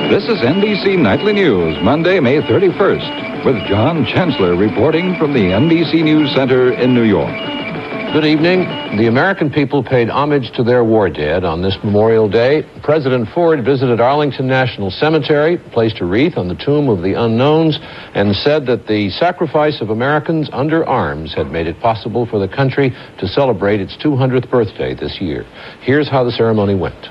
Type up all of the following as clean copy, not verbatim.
This is NBC Nightly News, Monday, May 31st, with John Chancellor reporting from the NBC News Center in New York. Good evening. The American people paid homage to their war dead on this Memorial Day. President Ford visited Arlington National Cemetery, placed a wreath on the tomb of the unknowns, and said that the sacrifice of Americans under arms had made it possible for the country to celebrate its 200th birthday this year. Here's how the ceremony went.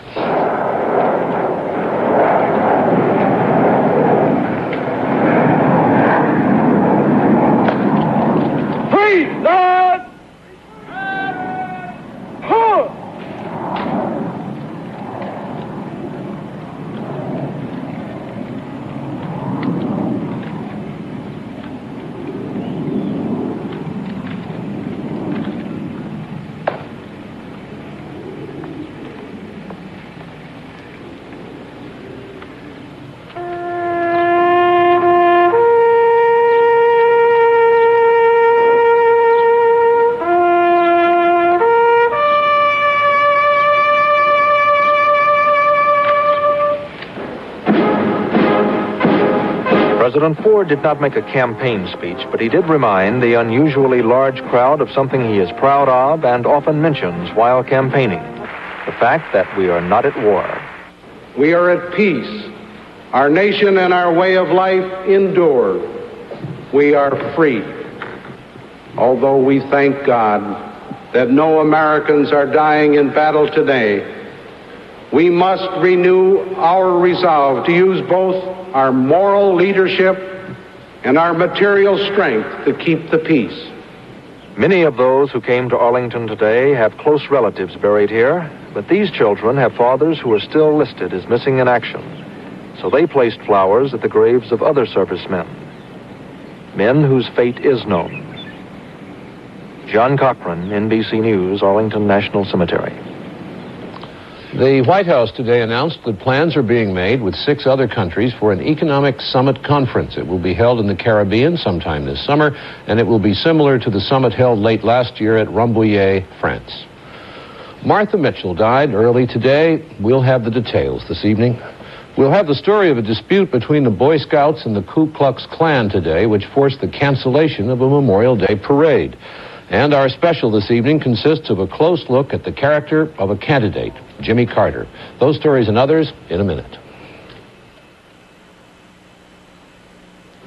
President Ford did not make a campaign speech, but he did remind the unusually large crowd of something he is proud of and often mentions while campaigning: the fact that we are not at war. We are at peace. Our nation and our way of life endure. We are free. Although we thank God that no Americans are dying in battle today, we must renew our resolve to use both our moral leadership and our material strength to keep the peace. Many of those who came to Arlington today have close relatives buried here, but these children have fathers who are still listed as missing in action. So they placed flowers at the graves of other servicemen, men whose fate is known. John Cochran, NBC News, Arlington National Cemetery. The White House today announced that plans are being made with 6 other countries for an economic summit conference. It will be held in the Caribbean sometime this summer, and it will be similar to the summit held late last year at Rambouillet, France. Martha Mitchell died early today. We'll have the details this evening. We'll have the story of a dispute between the Boy Scouts and the Ku Klux Klan today, which forced the cancellation of a Memorial Day parade. And our special this evening consists of a close look at the character of a candidate, Jimmy Carter. Those stories and others in a minute.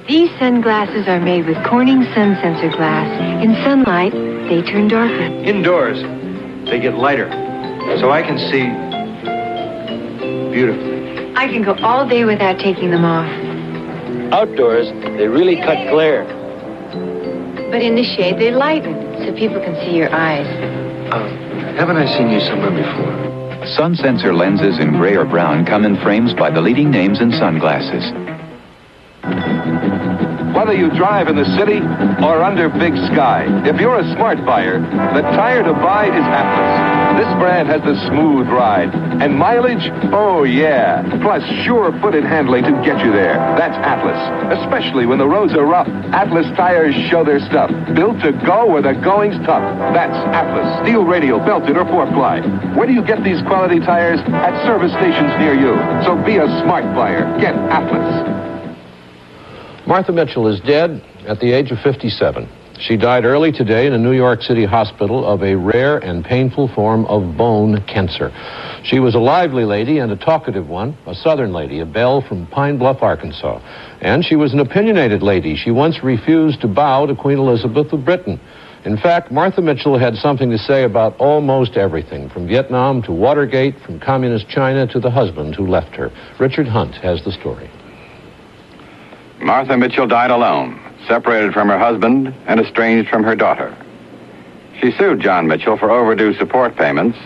These sunglasses are made with Corning sun sensor glass. In sunlight, they turn darker. Indoors, they get lighter, so I can see beautifully. I can go all day without taking them off. Outdoors, they really cut glare. But in the shade, they lighten, so people can see your eyes. Haven't I seen you somewhere before? Sun sensor lenses in gray or brown come in frames by the leading names in sunglasses. Whether you drive in the city or under big sky, if you're a smart buyer, the tire to buy is Atlas. This brand has the smooth ride. And mileage? Oh, yeah. Plus sure-footed handling to get you there. That's Atlas. Especially when the roads are rough. Atlas tires show their stuff. Built to go where the going's tough. That's Atlas. Steel radial, belted, or 4-ply. Where do you get these quality tires? At service stations near you. So be a smart buyer. Get Atlas. Martha Mitchell is dead at the age of 57. She died early today in a New York City hospital of a rare and painful form of bone cancer. She was a lively lady and a talkative one, a Southern lady, a belle from Pine Bluff, Arkansas. And she was an opinionated lady. She once refused to bow to Queen Elizabeth of Britain. In fact, Martha Mitchell had something to say about almost everything, from Vietnam to Watergate, from communist China to the husband who left her. Richard Hunt has the story. Martha Mitchell died alone, separated from her husband and estranged from her daughter. She sued John Mitchell for overdue support payments,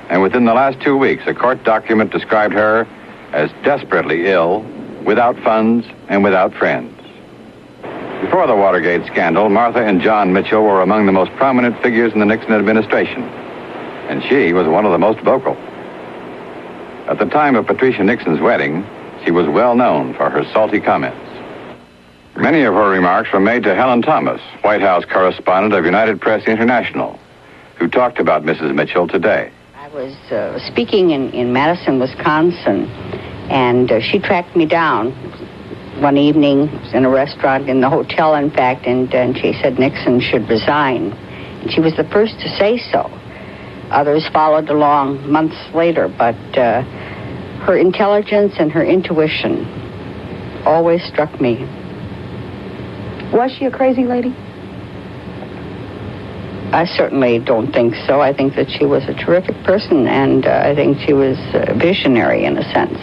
and within the last 2 weeks, a court document described her as desperately ill, without funds, and without friends. Before the Watergate scandal, Martha and John Mitchell were among the most prominent figures in the Nixon administration, and she was one of the most vocal. At the time of Patricia Nixon's wedding, she was well known for her salty comments. Many of her remarks were made to Helen Thomas, White House correspondent of United Press International, who talked about Mrs. Mitchell today. I was speaking in Madison, Wisconsin, And she tracked me down one evening. It was in a restaurant, in the hotel, in fact, and she said Nixon should resign. And she was the first to say so. Others followed along months later, but her intelligence and her intuition always struck me. Was she a crazy lady? I certainly don't think so. I think that she was a terrific person, and I think she was visionary in a sense,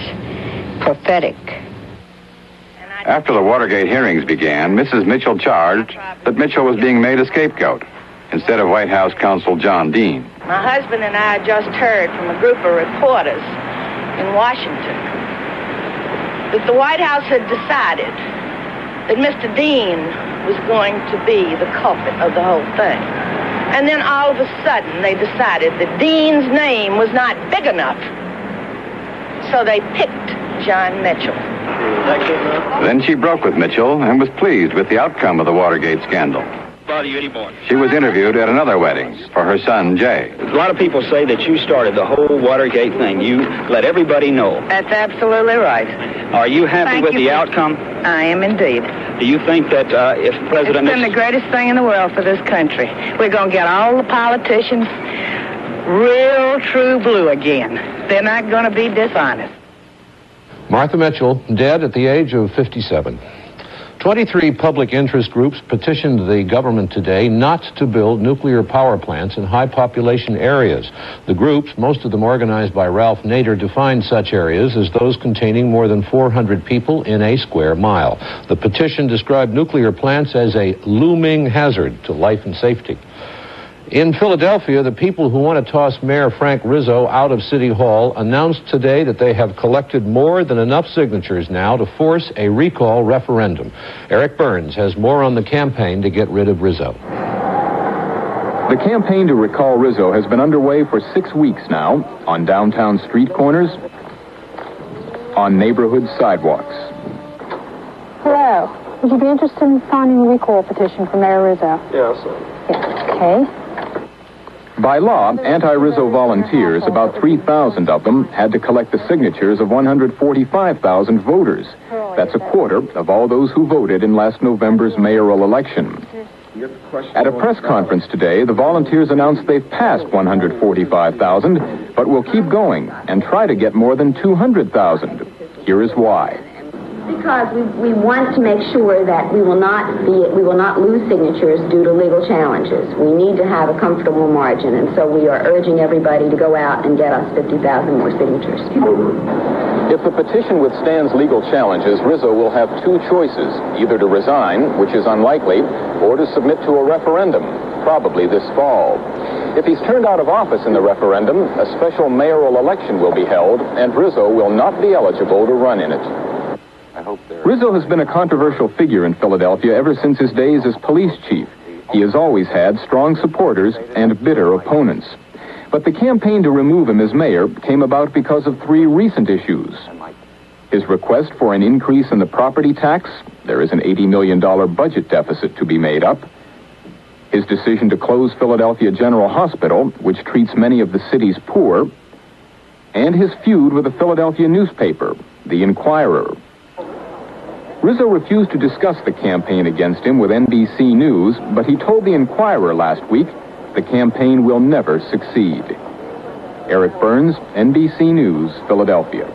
prophetic. After the Watergate hearings began, Mrs. Mitchell charged that Mitchell was being made a scapegoat instead of White House counsel John Dean. My husband and I just heard from a group of reporters in Washington that the White House had decided that Mr. Dean was going to be the culprit of the whole thing. And then all of a sudden they decided that Dean's name was not big enough. So they picked John Mitchell. Then she broke with Mitchell and was pleased with the outcome of the Watergate scandal. She was interviewed at another wedding for her son, Jay. A lot of people say that you started the whole Watergate thing. You let everybody know. That's absolutely right. Are you happy with the outcome? I am indeed. Do you think that if President... It's been the greatest thing in the world for this country. We're going to get all the politicians real true blue again. They're not going to be dishonest. Martha Mitchell, dead at the age of 57. 23 public interest groups petitioned the government today not to build nuclear power plants in high population areas. The groups, most of them organized by Ralph Nader, defined such areas as those containing more than 400 people in a square mile. The petition described nuclear plants as a looming hazard to life and safety. In Philadelphia, the people who want to toss Mayor Frank Rizzo out of City Hall announced today that they have collected more than enough signatures now to force a recall referendum. Eric Burns has more on the campaign to get rid of Rizzo. The campaign to recall Rizzo has been underway for 6 weeks now, on downtown street corners, on neighborhood sidewalks. Hello. Would you be interested in signing a recall petition for Mayor Rizzo? Yes. Yes. Okay. By law, anti-Rizzo volunteers, about 3,000 of them, had to collect the signatures of 145,000 voters. That's a quarter of all those who voted in last November's mayoral election. At a press conference today, the volunteers announced they've passed 145,000, but will keep going and try to get more than 200,000. Here is why. Because we want to make sure that we will not lose signatures due to legal challenges. We need to have a comfortable margin, and so we are urging everybody to go out and get us 50,000 more signatures. If the petition withstands legal challenges, Rizzo will have two choices, either to resign, which is unlikely, or to submit to a referendum, probably this fall. If he's turned out of office in the referendum, a special mayoral election will be held, and Rizzo will not be eligible to run in it. Rizzo has been a controversial figure in Philadelphia ever since his days as police chief. He has always had strong supporters and bitter opponents. But the campaign to remove him as mayor came about because of three recent issues. His request for an increase in the property tax, there is an $80 million budget deficit to be made up. His decision to close Philadelphia General Hospital, which treats many of the city's poor. And his feud with a Philadelphia newspaper, The Inquirer. Rizzo refused to discuss the campaign against him with NBC News, but he told The Inquirer last week the campaign will never succeed. Eric Burns, NBC News, Philadelphia.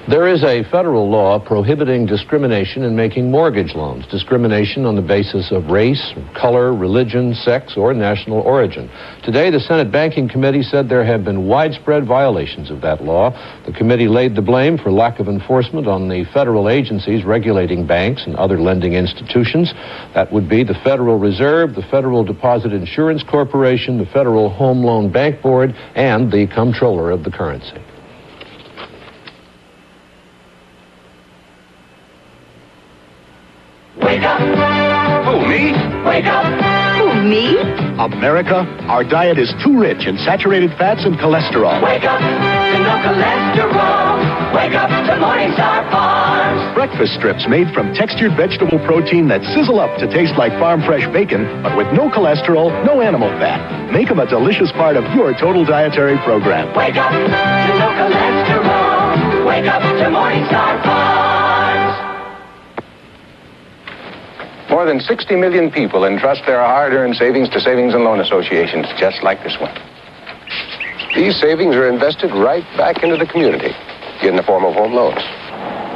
There is a federal law prohibiting discrimination in making mortgage loans. Discrimination on the basis of race, color, religion, sex, or national origin. Today, the Senate Banking Committee said there have been widespread violations of that law. The committee laid the blame for lack of enforcement on the federal agencies regulating banks and other lending institutions. That would be the Federal Reserve, the Federal Deposit Insurance Corporation, the Federal Home Loan Bank Board, and the Comptroller of the Currency. Wake up! Who, me? Wake up! Who, me? America, our diet is too rich in saturated fats and cholesterol. Wake up to no cholesterol. Wake up to Morningstar Farms. Breakfast strips made from textured vegetable protein that sizzle up to taste like farm fresh bacon, but with no cholesterol, no animal fat. Make them a delicious part of your total dietary program. Wake up to no cholesterol. Wake Wake up to Morningstar Farms. More than 60 million people entrust their hard-earned savings to savings and loan associations, just like this one. These savings are invested right back into the community in the form of home loans.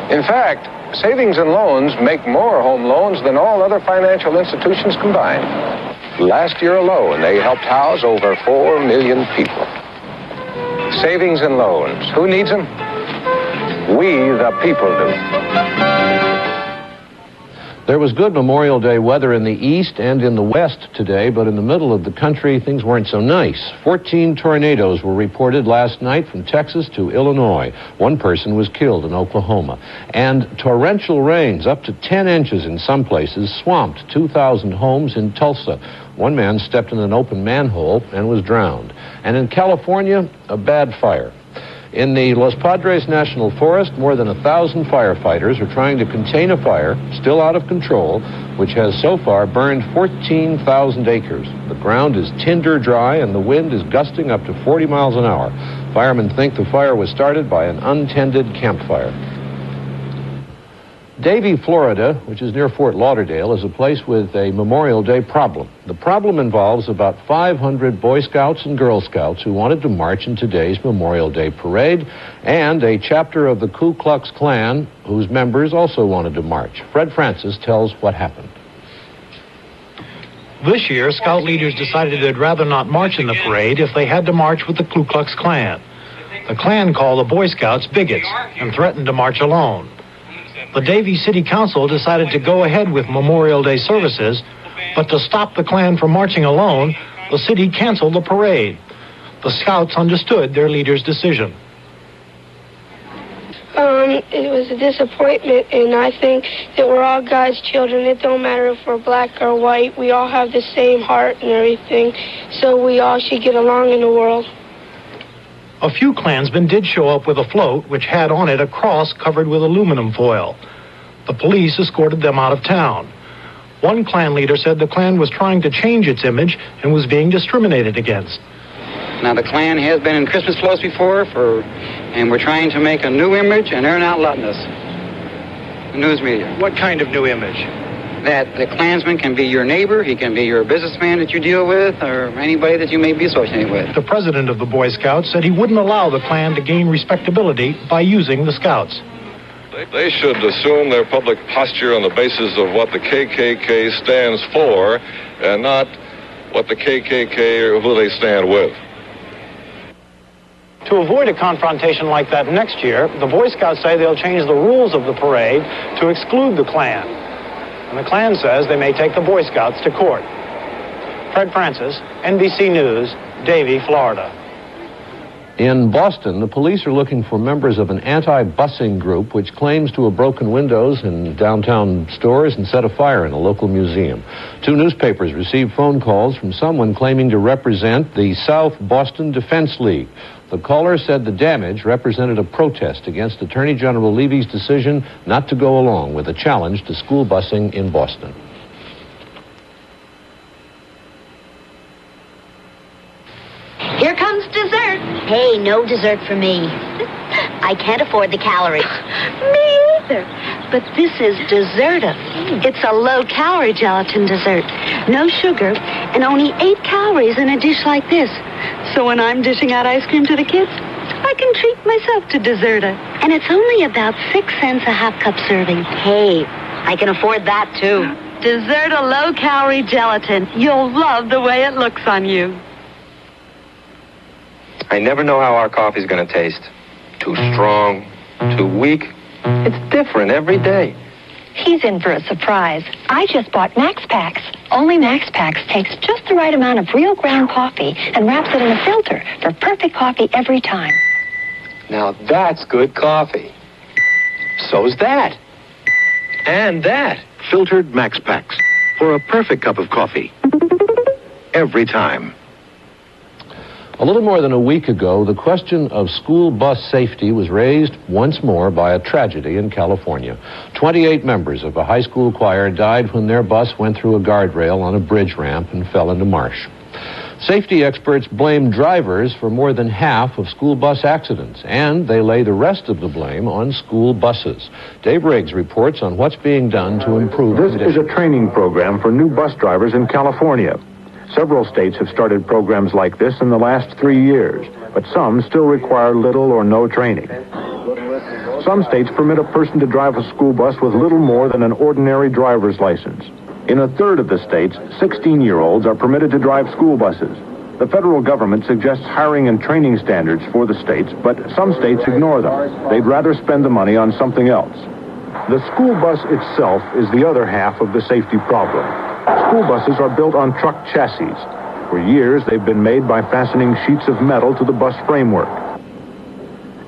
In fact, savings and loans make more home loans than all other financial institutions combined. Last year alone, they helped house over 4 million people. Savings and loans. Who needs them? We, the people, do. There was good Memorial Day weather in the east and in the west today, but in the middle of the country, things weren't so nice. 14 tornadoes were reported last night from Texas to Illinois. One person was killed in Oklahoma. And torrential rains, up to 10 inches in some places, swamped 2,000 homes in Tulsa. One man stepped in an open manhole and was drowned. And in California, a bad fire. In the Los Padres National Forest, more than 1,000 firefighters are trying to contain a fire, still out of control, which has so far burned 14,000 acres. The ground is tinder dry and the wind is gusting up to 40 miles an hour. Firemen think the fire was started by an untended campfire. Davie, Florida, which is near Fort Lauderdale, is a place with a Memorial Day problem. The problem involves about 500 Boy Scouts and Girl Scouts who wanted to march in today's Memorial Day parade, and a chapter of the Ku Klux Klan whose members also wanted to march. Fred Francis tells what happened. This year, Scout leaders decided they'd rather not march in the parade if they had to march with the Ku Klux Klan. The Klan called the Boy Scouts bigots and threatened to march alone. The Davie City Council decided to go ahead with Memorial Day services, but to stop the Klan from marching alone, the city canceled the parade. The Scouts understood their leader's decision. It was a disappointment, and I think that we're all God's children. It don't matter if we're black or white. We all have the same heart and everything, so we all should get along in the world. A few Klansmen did show up with a float which had on it a cross covered with aluminum foil. The police escorted them out of town. One Klan leader said the Klan was trying to change its image and was being discriminated against. Now, the Klan has been in Christmas floats before, and we're trying to make a new image, and they're not letting us. The news media. What kind of new image? That the Klansman can be your neighbor, he can be your businessman that you deal with, or anybody that you may be associated with. The president of the Boy Scouts said he wouldn't allow the Klan to gain respectability by using the Scouts. They should assume their public posture on the basis of what the KKK stands for, and not what the KKK or who they stand with. To avoid a confrontation like that next year, the Boy Scouts say they'll change the rules of the parade to exclude the Klan. And the Klan says they may take the Boy Scouts to court. Fred Francis, NBC News, Davie, Florida. In Boston, the police are looking for members of an anti-busing group which claims to have broken windows in downtown stores and set a fire in a local museum. 2 newspapers received phone calls from someone claiming to represent the South Boston Defense League. The caller said the damage represented a protest against Attorney General Levy's decision not to go along with a challenge to school busing in Boston. Here comes dessert. Hey, no dessert for me. I can't afford the calories. Me either. But this is Desserta. It's a low-calorie gelatin dessert. No sugar and only 8 calories in a dish like this. So when I'm dishing out ice cream to the kids, I can treat myself to Desserta. And it's only about 6 cents a half-cup serving. Hey, I can afford that, too. Desserta low-calorie gelatin. You'll love the way it looks on you. I never know how our coffee's going to taste. Too strong, too weak. It's different every day. He's in for a surprise. I just bought Max Packs. Only Max Packs takes just the right amount of real ground coffee and wraps it in a filter for perfect coffee every time. Now that's good coffee. So's that. And that. Filtered Max Packs for a perfect cup of coffee. Every time. A little more than a week ago, the question of school bus safety was raised once more by a tragedy in California. 28 members of a high school choir died when their bus went through a guardrail on a bridge ramp and fell into marsh. Safety experts blame drivers for more than half of school bus accidents, and they lay the rest of the blame on school buses. Dave Riggs reports on what's being done to improve conditions. This is a training program for new bus drivers in California. Several states have started programs like this in the last 3 years, but some still require little or no training. Some states permit a person to drive a school bus with little more than an ordinary driver's license. In a third of the states, 16-year-olds are permitted to drive school buses. The federal government suggests hiring and training standards for the states, but some states ignore them. They'd rather spend the money on something else. The school bus itself is the other half of the safety problem. School buses are built on truck chassis. For years, they've been made by fastening sheets of metal to the bus framework.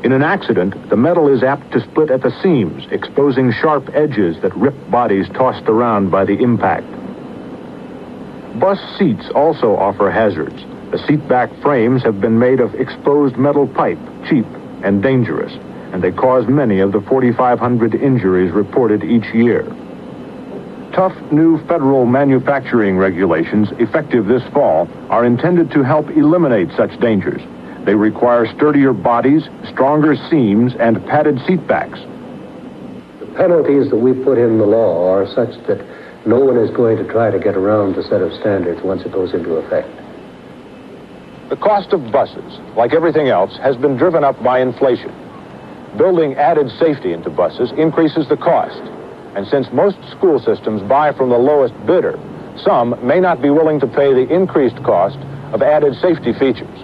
In an accident, the metal is apt to split at the seams, exposing sharp edges that rip bodies tossed around by the impact. Bus seats also offer hazards. The seat back frames have been made of exposed metal pipe, cheap and dangerous, and they cause many of the 4,500 injuries reported each year. Tough new federal manufacturing regulations, effective this fall, are intended to help eliminate such dangers. They require sturdier bodies, stronger seams, and padded seat backs. The penalties that we put in the law are such that no one is going to try to get around the set of standards once it goes into effect. The cost of buses, like everything else, has been driven up by inflation. Building added safety into buses increases the cost. And since most school systems buy from the lowest bidder, some may not be willing to pay the increased cost of added safety features.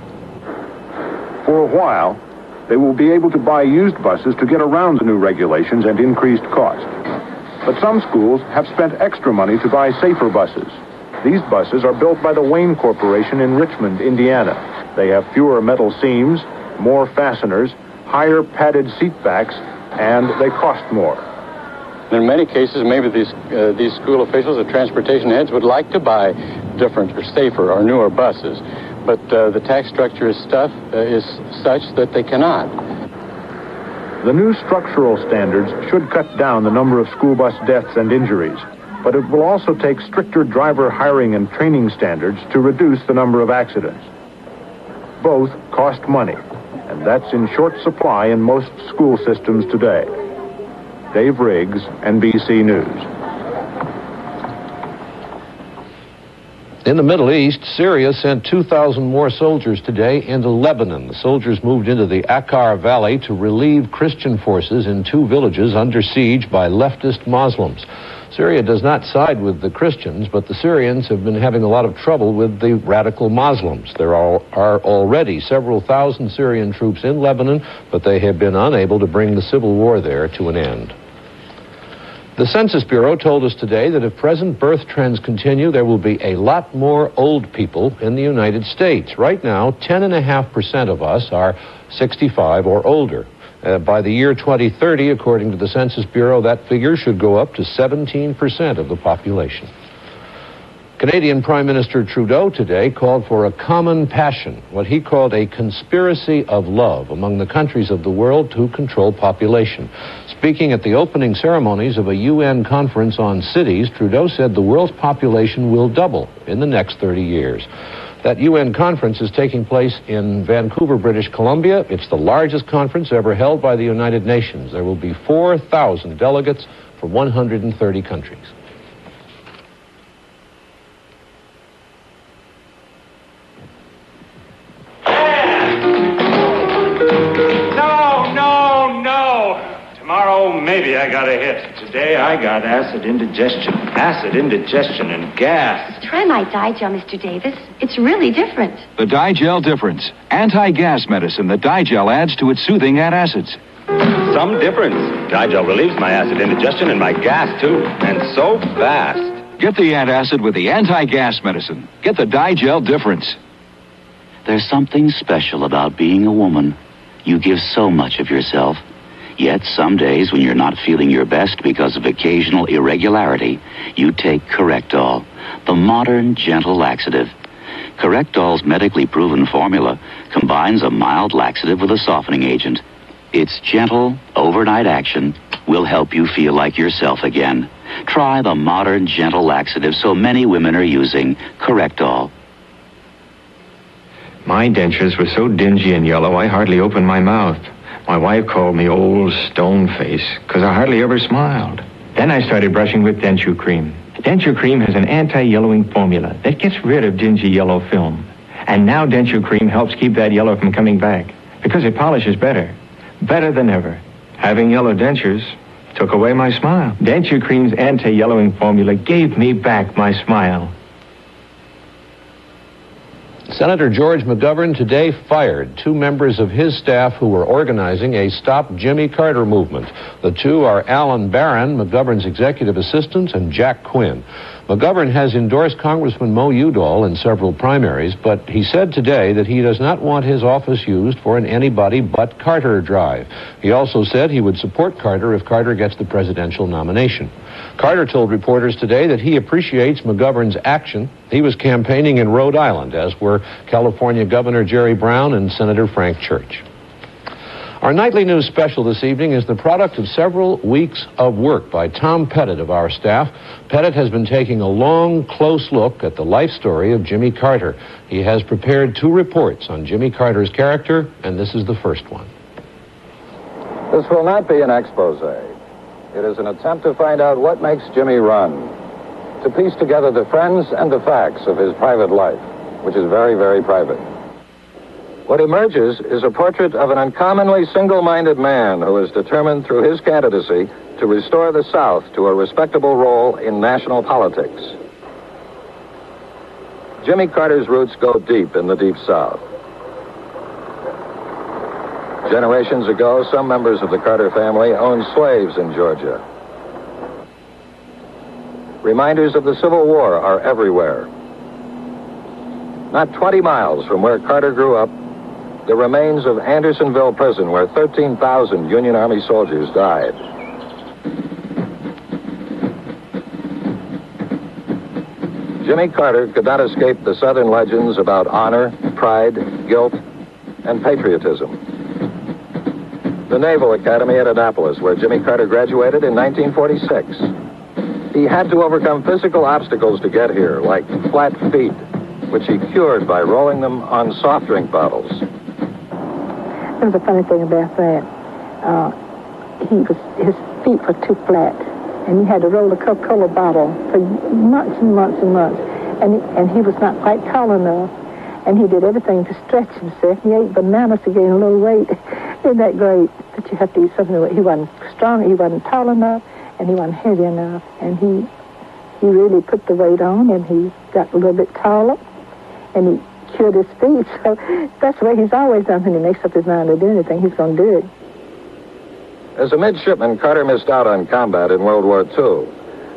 For a while, they will be able to buy used buses to get around the new regulations and increased cost. But some schools have spent extra money to buy safer buses. These buses are built by the Wayne Corporation in Richmond, Indiana. They have fewer metal seams, more fasteners, higher padded seat backs, and they cost more. In many cases, maybe these school officials or transportation heads would like to buy different or safer or newer buses, but the tax structure is such that they cannot. The new structural standards should cut down the number of school bus deaths and injuries, but it will also take stricter driver hiring and training standards to reduce the number of accidents. Both cost money, and that's in short supply in most school systems today. Dave Riggs, NBC News. In the Middle East, Syria sent 2,000 more soldiers today into Lebanon. The soldiers moved into the Akkar Valley to relieve Christian forces in 2 villages under siege by leftist Muslims. Syria does not side with the Christians, but the Syrians have been having a lot of trouble with the radical Muslims. There are already several thousand Syrian troops in Lebanon, but they have been unable to bring the civil war there to an end. The Census Bureau told us today that if present birth trends continue, there will be a lot more old people in the United States. Right now, 10.5% of us are 65 or older. By the year 2030, according to the Census Bureau, that figure should go up to 17% of the population. Canadian Prime Minister Trudeau today called for a common passion, what he called a conspiracy of love among the countries of the world to control population. Speaking at the opening ceremonies of a UN conference on cities, Trudeau said the world's population will double in the next 30 years. That UN conference is taking place in Vancouver, British Columbia. It's the largest conference ever held by the United Nations. There will be 4,000 delegates from 130 countries. Tomorrow, maybe I got a hit. Today, I got acid indigestion. Acid indigestion and gas. Try my Digel, Mr. Davis. It's really different. The Digel difference. Anti-gas medicine that Digel adds to its soothing antacids. Some difference. Digel relieves my acid indigestion and my gas, too. And so fast. Get the antacid with the anti-gas medicine. Get the Digel difference. There's something special about being a woman. You give so much of yourself. Yet some days when you're not feeling your best because of occasional irregularity, you take Correctol, the modern, gentle laxative. Correctol's medically proven formula combines a mild laxative with a softening agent. Its gentle, overnight action will help you feel like yourself again. Try the modern, gentle laxative so many women are using, Correctol. My dentures were so dingy and yellow, I hardly opened my mouth. My wife called me old stone face, because I hardly ever smiled. Then I started brushing with Denture Cream. Denture Cream has an anti-yellowing formula that gets rid of dingy yellow film. And now Denture Cream helps keep that yellow from coming back, because it polishes better than ever. Having yellow dentures took away my smile. Denture Cream's anti-yellowing formula gave me back my smile. Senator George McGovern today fired 2 members of his staff who were organizing a Stop Jimmy Carter movement. The 2 are Alan Barron, McGovern's executive assistant, and Jack Quinn. McGovern has endorsed Congressman Mo Udall in several primaries, but he said today that he does not want his office used for an anybody but Carter drive. He also said he would support Carter if Carter gets the presidential nomination. Carter told reporters today that he appreciates McGovern's action. He was campaigning in Rhode Island, as were California Governor Jerry Brown and Senator Frank Church. Our nightly news special this evening is the product of several weeks of work by Tom Pettit of our staff. Pettit has been taking a long, close look at the life story of Jimmy Carter. He has prepared 2 reports on Jimmy Carter's character, and this is the first one. This will not be an expose. It is an attempt to find out what makes Jimmy run, to piece together the friends and the facts of his private life, which is very, very private. What emerges is a portrait of an uncommonly single-minded man who is determined through his candidacy to restore the South to a respectable role in national politics. Jimmy Carter's roots go deep in the Deep South. Generations ago, some members of the Carter family owned slaves in Georgia. Reminders of the Civil War are everywhere. Not 20 miles from where Carter grew up, the remains of Andersonville Prison, where 13,000 Union Army soldiers died. Jimmy Carter could not escape the Southern legends about honor, pride, guilt, and patriotism. The Naval Academy at Annapolis, where Jimmy Carter graduated in 1946. He had to overcome physical obstacles to get here, like flat feet, which he cured by rolling them on soft drink bottles. There's a funny thing about that. His feet were too flat, and he had to roll the Coca-Cola bottle for months and months and months. And he was not quite tall enough, and he did everything to stretch himself. He ate bananas to gain a little weight. Isn't that great? That you have to eat something. He wasn't strong, he wasn't tall enough, and he wasn't heavy enough. And he really put the weight on, and he got a little bit taller, and he cured his feet. So that's the way he's always done. When he makes up his mind to do anything, he's going to do it. As a midshipman, Carter missed out on combat in World War II.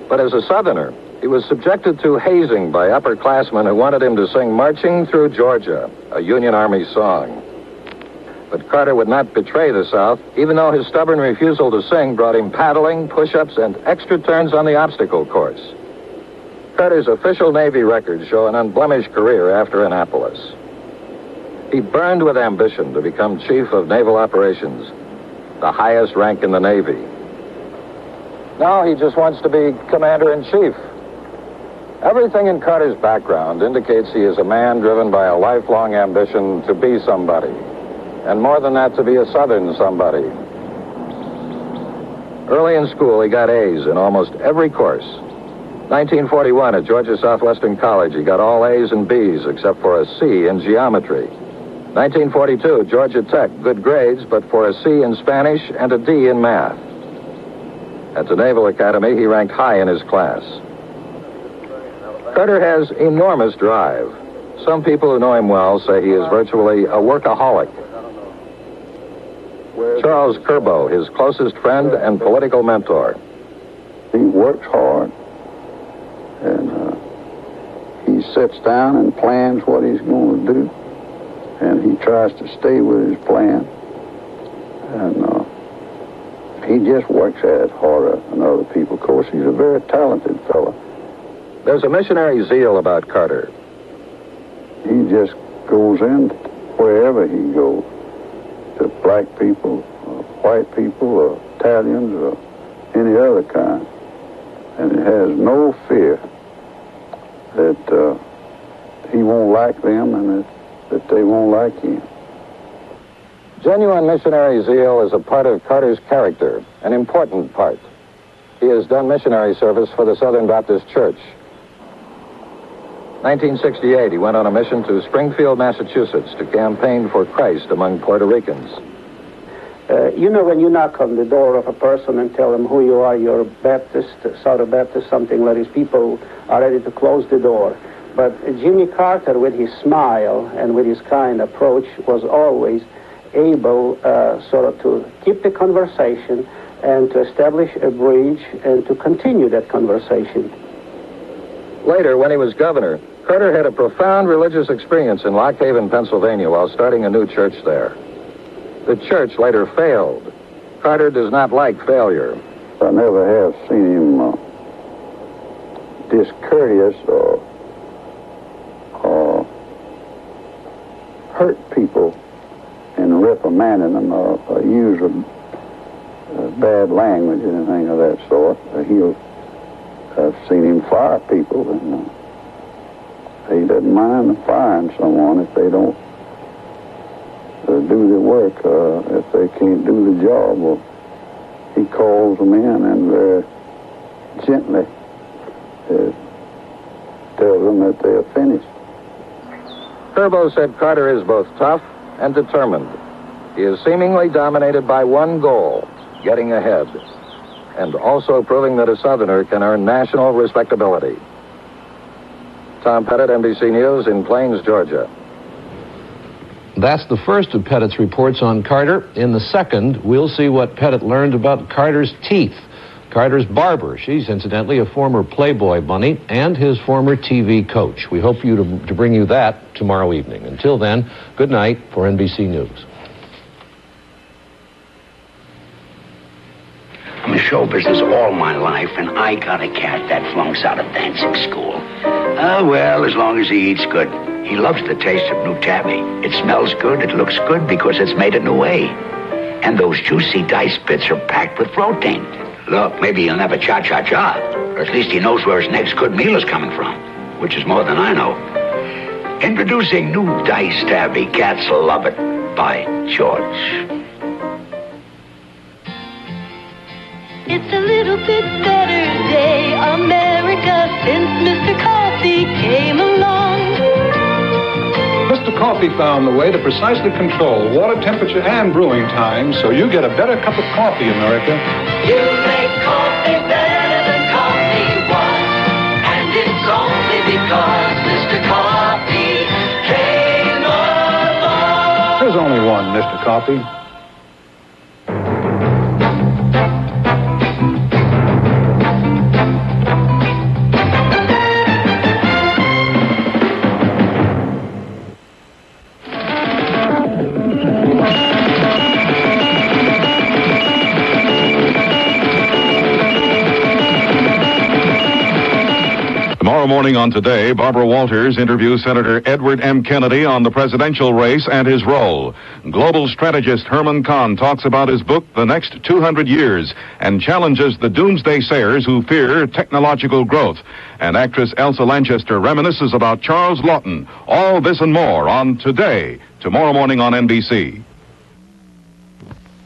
But as a Southerner, he was subjected to hazing by upperclassmen who wanted him to sing Marching Through Georgia, a Union Army song. But Carter would not betray the South, even though his stubborn refusal to sing brought him paddling, push-ups, and extra turns on the obstacle course. Carter's official Navy records show an unblemished career after Annapolis. He burned with ambition to become Chief of Naval Operations, the highest rank in the Navy. Now he just wants to be Commander-in-Chief. Everything in Carter's background indicates he is a man driven by a lifelong ambition to be somebody. And more than that, to be a Southern somebody. Early in school, he got A's in almost every course. 1941 at Georgia Southwestern College, he got all A's and B's except for a C in geometry. 1942, Georgia Tech, good grades, but for a C in Spanish and a D in math. At the Naval Academy, he ranked high in his class. Carter has enormous drive. Some people who know him well say he is virtually a workaholic. Charles Curbo, his closest friend and political mentor. He works hard, and he sits down and plans what he's going to do, and he tries to stay with his plan, and he just works at it harder than other people. Of course, he's a very talented fellow. There's a missionary zeal about Carter. He just goes in wherever he goes, to black people, white people, or Italians, or any other kind. And he has no fear that he won't like them and that that they won't like him. Genuine missionary zeal is a part of Carter's character, an important part. He has done missionary service for the Southern Baptist Church. 1968, he went on a mission to Springfield, Massachusetts to campaign for Christ among Puerto Ricans. You know, when you knock on the door of a person and tell them who you are, you're Baptist, Southern Baptist, something like this, people are ready to close the door. But Jimmy Carter, with his smile and with his kind approach, was always able sort of to keep the conversation and to establish a bridge and to continue that conversation. Later, when he was governor, Carter had a profound religious experience in Lock Haven, Pennsylvania, while starting a new church there. The church later failed. Carter does not like failure. I never have seen him discourteous or hurt people and reprimanding them or use bad language or anything of that sort. I've seen him fire people, and he doesn't mind firing someone if they don't do the work. If they can't do the job, well, he calls them in and very gently tells them that they are finished. Curbo said Carter is both tough and determined. He is seemingly dominated by one goal, getting ahead, and also proving that a Southerner can earn national respectability. Tom Pettit, NBC News in Plains, Georgia. That's the first of Pettit's reports on Carter. In the second, we'll see what Pettit learned about Carter's teeth. Carter's barber. She's incidentally a former Playboy bunny and his former TV coach. We hope to bring you that tomorrow evening. Until then, good night for NBC News. I'm in show business all my life, and I got a cat that flunks out of dancing school. Well, as long as he eats good. He loves the taste of new tabby. It smells good, it looks good because it's made a new way. And those juicy dice bits are packed with protein. Look, maybe he'll never cha-cha-cha, or at least he knows where his next good meal is coming from, which is more than I know. Introducing new Dice Tabby Cats Love It by George. It's a little bit better day, America, since Mr. Coffee came along. Mr. Coffee found the way to precisely control water temperature and brewing time so you get a better cup of coffee, America. You make coffee better than coffee was, and it's only because Mr. Coffee came along. There's only one Mr. Coffee. Tomorrow morning on Today, Barbara Walters interviews Senator Edward M. Kennedy on the presidential race and his role. Global strategist Herman Kahn talks about his book, The Next 200 Years, and challenges the doomsday sayers who fear technological growth. And actress Elsa Lanchester reminisces about Charles Lawton. All this and more on Today, tomorrow morning on NBC.